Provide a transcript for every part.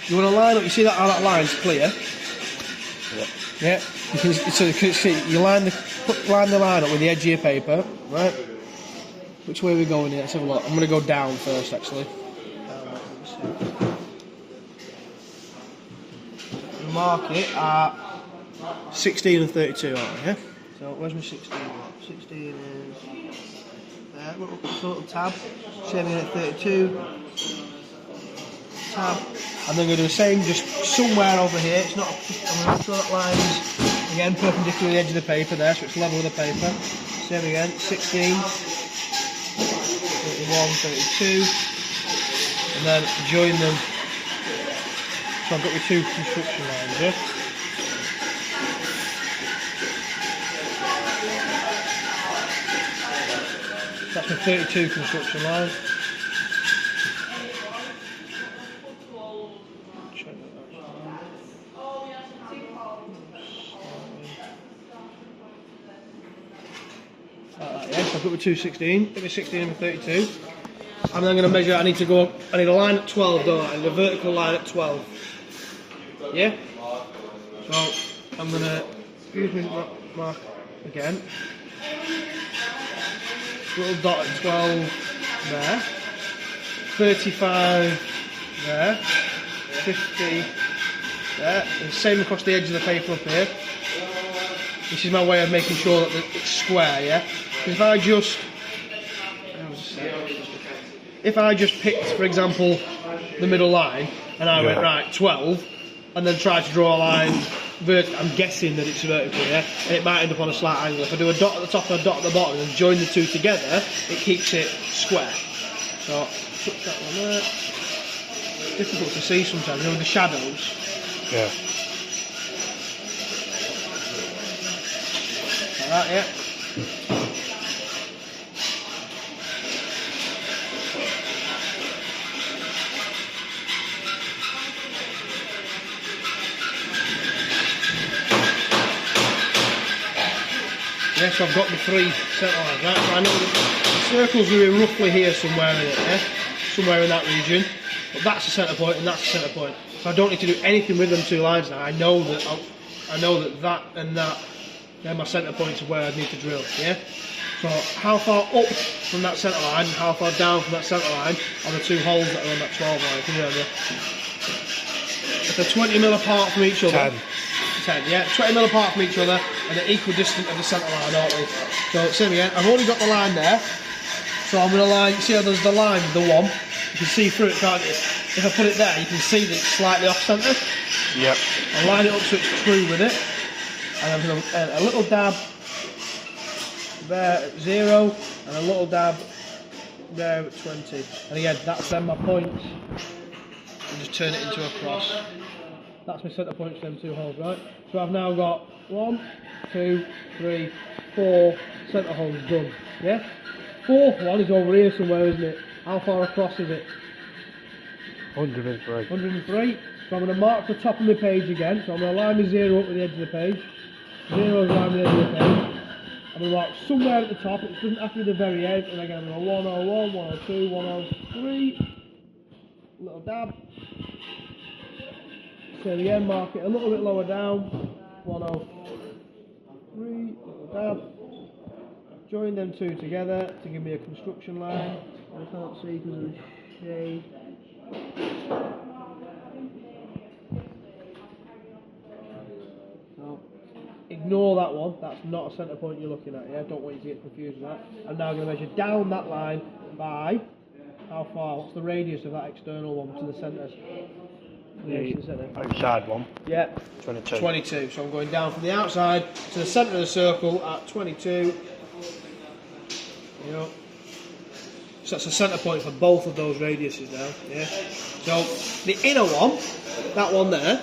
You want to line up, you see that how that line's clear? Yeah. Yeah. So you can see, you line the line up with the edge of your paper, right? Which way are we going here? Let's have a look. I'm going to go down first, actually. We mark it at 16 and 32, aren't we? Yeah? So where's my 16? 16 is there. Little tab. Same here at 32. Tab. And then we're going to do the same just somewhere over here. It's not. I'm going to make sure that line's again perpendicular to the edge of the paper there, so it's level with the paper. Same again. 16, 31, 32, and then join them. So I've got my two construction lines, yeah? That's my 32 construction line. Yes, I've got my 216, get my 16 and my 32. I'm then going to measure, I need a line at 12, don't I? I need a vertical line at 12. Yeah? So, I'm going to use my mark again. Little dot at 12 there. 35 there. 50 there. And same across the edge of the paper up here. This is my way of making sure that it's square, yeah? Because if I just picked, for example, the middle line, and I went, right, 12, and then tried to draw a line, I'm guessing that it's vertical, yeah? And it might end up on a slight angle. If I do a dot at the top and a dot at the bottom and join the two together, it keeps it square. So, put that one there. It's difficult to see sometimes, you know, with the shadows. Yeah. Like that, yeah. Yeah, so I've got the three centre lines, right? So I know that the circle's going to be roughly here somewhere in it, yeah? Somewhere in that region. But that's the centre point and that's the centre point. So I don't need to do anything with them two lines now. I know that that and that, they're my centre points of where I need to drill, yeah? So how far up from that centre line and how far down from that centre line are the two holes that are on that 12 line? Can you remember? If they're 20 mil apart from each other. 10, yeah, 20 mil apart from each other and they're equidistant of the centre line, aren't they? So same again, I've already got the line there. So I'm going to line, see how there's the line, the one. You can see through it, can't you? If I put it there, you can see that it's slightly off centre. Yep. I'll line it up so it's true with it. And I'm going to a little dab there at 0 and a little dab there at 20. And again, that's then my points. And just turn it into a cross. That's my centre points for them two holes, right? So I've now got 1, 2, 3, 4 centre holes done. Yeah? Fourth one is over here somewhere, isn't it? How far across is it? 103. 103. So I'm going to mark the top of my page again. So I'm going to line my 0 up with the edge of the page. 0 is line with the edge of the page. I'm going to mark somewhere at the top. It doesn't have to be the very edge. And again, I'm going to 101, 102, 103. Little dab. So again, mark it a little bit lower down. 103. Little dab. Join them two together to give me a construction line. I can't see because of the shade. So, ignore that one, that's not a centre point you're looking at, yeah? Don't want you to get confused with that. I'm now going to measure down that line by how far, what's the radius of that external one to the centre? The outside one? Yeah. 22. 22, so I'm going down from the outside to the centre of the circle at 22. You know, so that's a centre point for both of those radiuses now, yeah? So, the inner one, that one there,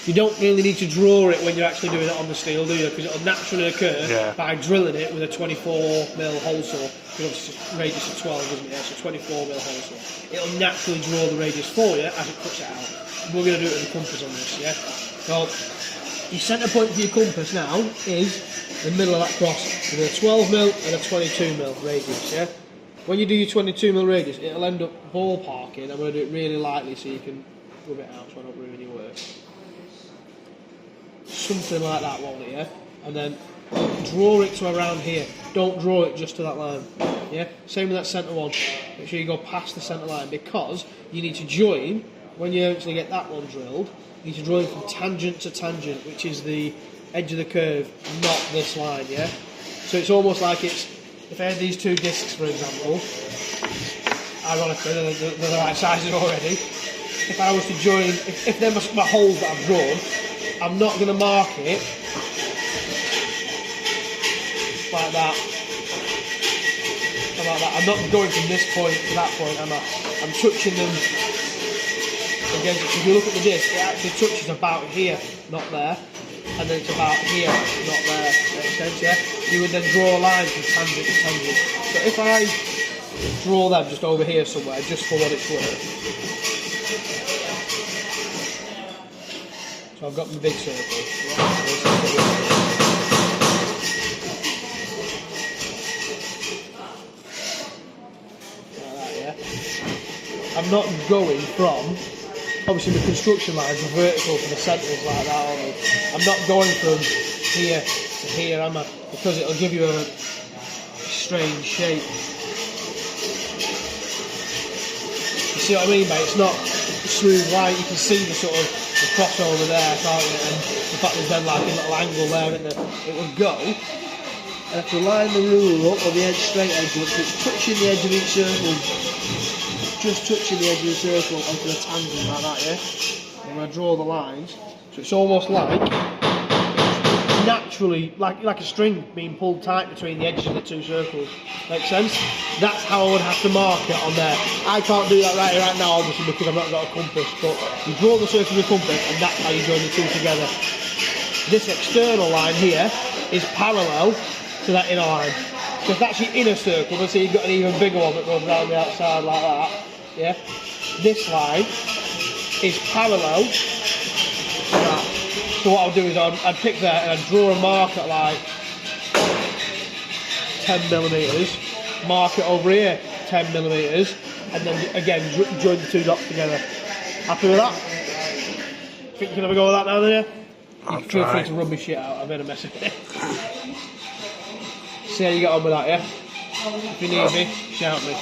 you don't really need to draw it when you're actually doing it on the steel, do you? Because it'll naturally occur by drilling it with a 24mm hole saw. Because it's a radius of 12, isn't it? Yeah, so 24mm hole saw. It'll naturally draw the radius for you as it cuts it out. We're going to do it with a compass on this, yeah? So, your centre point for your compass now is the middle of that cross with a 12mm and a 22mm radius, yeah? When you do your 22mm radius, it'll end up ballparking. I'm going to do it really lightly so you can rub it out so I don't ruin your work. Something like that, won't it, yeah? And then draw it to around here. Don't draw it just to that line. Yeah? Same with that centre one. Make sure you go past the centre line, because you need to join, when you actually get that one drilled, you need to join from tangent to tangent, which is the edge of the curve, not this line, yeah? So it's almost like it's, if I had these two discs, for example, ironically, they're the right sizes already. If I was to join, if they're my holes that I've drawn, I'm not going to mark it like that. Like that. I'm not going from this point to that point, am I? I'm touching them against it. If you look at the disc, it actually touches about here, not there. And then it's about here, not there. Makes sense, yeah? You would then draw a line from tangent to tangent. So if I draw them just over here somewhere, just for what it's worth. So I've got my big circle. Like that, yeah? I'm not going from, obviously the construction lines are vertical for the centres like that, aren't they? I'm not going from here to here, am I? Because it'll give you a strange shape. You see what I mean, mate? It's not smooth line. You can see the sort of the crossover there, can't you? And the fact there's then like a little angle there, and it will go. And if you line the ruler up on the edge, straight edge, so it's touching the edge of each circle, just touching the edge of the circle onto the tangent like that, yeah? And I draw the lines, so it's almost like naturally, like a string being pulled tight between the edges of the two circles. Make sense? That's how I would have to mark it on there. I can't do that right now, obviously, because I've not got a compass, but you draw the circle with a compass, and that's how you join the two together. This external line here is parallel to that inner line. So if that's your inner circle, then see you've got an even bigger one that goes down the outside like that. Yeah? This line is parallel to that. So what I'll do is I'd pick that and I'd draw a mark at like 10mm, mark it over here 10mm, and then again join the two dots together. Happy with that? Think you can have a go with that now, then, yeah? You feel free to rub my shit out, I've made a mess of it. See how you get on with that, yeah? If you need me, shout me.